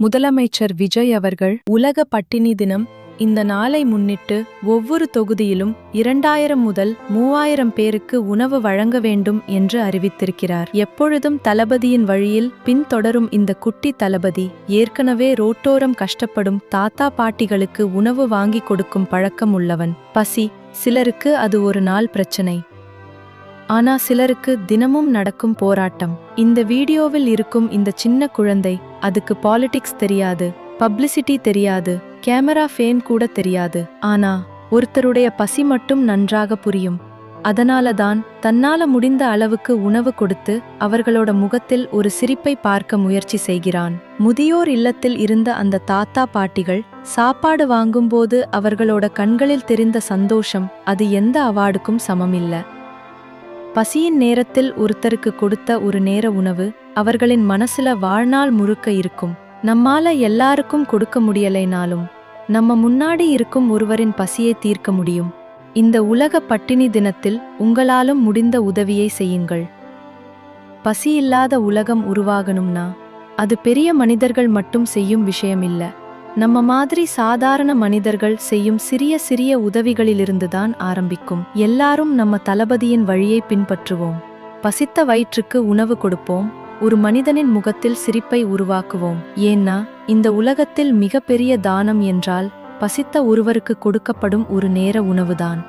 முதலமைச்சர் விஜய் அவர்கள் உலக பட்டினி தினம் இந்த நாளை முன்னிட்டு ஒவ்வொரு தொகுதியிலும் 2000 முதல் 3000 பேருக்கு உணவு வழங்க வேண்டும் என்று அறிவித்திருக்கிறார். எப்பொழுதும் தளபதியின் வழியில் பின்தொடரும் இந்த குட்டி தளபதி ஏற்கனவே ரோட்டோரம் கஷ்டப்படும் தாத்தா பாட்டிகளுக்கு உணவு வாங்கி கொடுக்கும் பழக்கம் உள்ளவன். பசி சிலருக்கு அது ஒரு நாள் பிரச்சனை, ஆனா சிலருக்கு தினமும் நடக்கும் போராட்டம். இந்த வீடியோவில் இருக்கும் இந்த சின்ன குழந்தை, அதுக்கு பாலிடிக்ஸ் தெரியாது, பப்ளிசிட்டி தெரியாது, கேமரா ஃபேன் கூட தெரியாது. ஆனா ஒருத்தருடைய பசி மட்டும் நன்றாக புரியும். அதனால தான் தன்னால முடிந்த அளவுக்கு உணவு கொடுத்து அவர்களோட முகத்தில் ஒரு சிரிப்பை பார்க்க முயற்சி செய்கிறான். முதியோர் இல்லத்தில் இருந்த அந்த தாத்தா பாட்டிகள் சாப்பாடு வாங்கும்போது அவர்களோட கண்களில் தெரிந்த சந்தோஷம் அது எந்த அவார்டுக்கும் சமமில்ல. பசியின் நேரத்தில் ஒருத்தருக்கு கொடுத்த ஒரு நேர உணவு அவர்களின் மனசுல வாழ்நாள் முழுக்க இருக்கும். நம்மால எல்லாருக்கும் கொடுக்க முடியலைனாலும் நம்ம முன்னாடி இருக்கும் ஒருவரின் பசியை தீர்க்க முடியும். இந்த உலக பட்டினி தினத்தில் உங்களாலும் முடிந்த உதவியை செய்யுங்கள். பசியில்லாத உலகம் உருவாகணும்னா அது பெரிய மனிதர்கள் மட்டும் செய்யும் விஷயம் இல்ல. நம்ம மாதிரி சாதாரண மனிதர்கள் செய்யும் சிறிய சிறிய உதவிகளிலிருந்துதான் ஆரம்பிக்கும். எல்லாரும் நம்ம தளபதியின் வழியை பின்பற்றுவோம். பசித்த வயிற்றுக்கு உணவு கொடுப்போம். ஒரு மனிதனின் முகத்தில் சிரிப்பை உருவாக்குவோம். ஏன்னா இந்த உலகத்தில் மிகப்பெரிய தானம் என்றால் பசித்த ஒருவருக்கு கொடுக்கப்படும் ஒரு நேர உணவுதான்.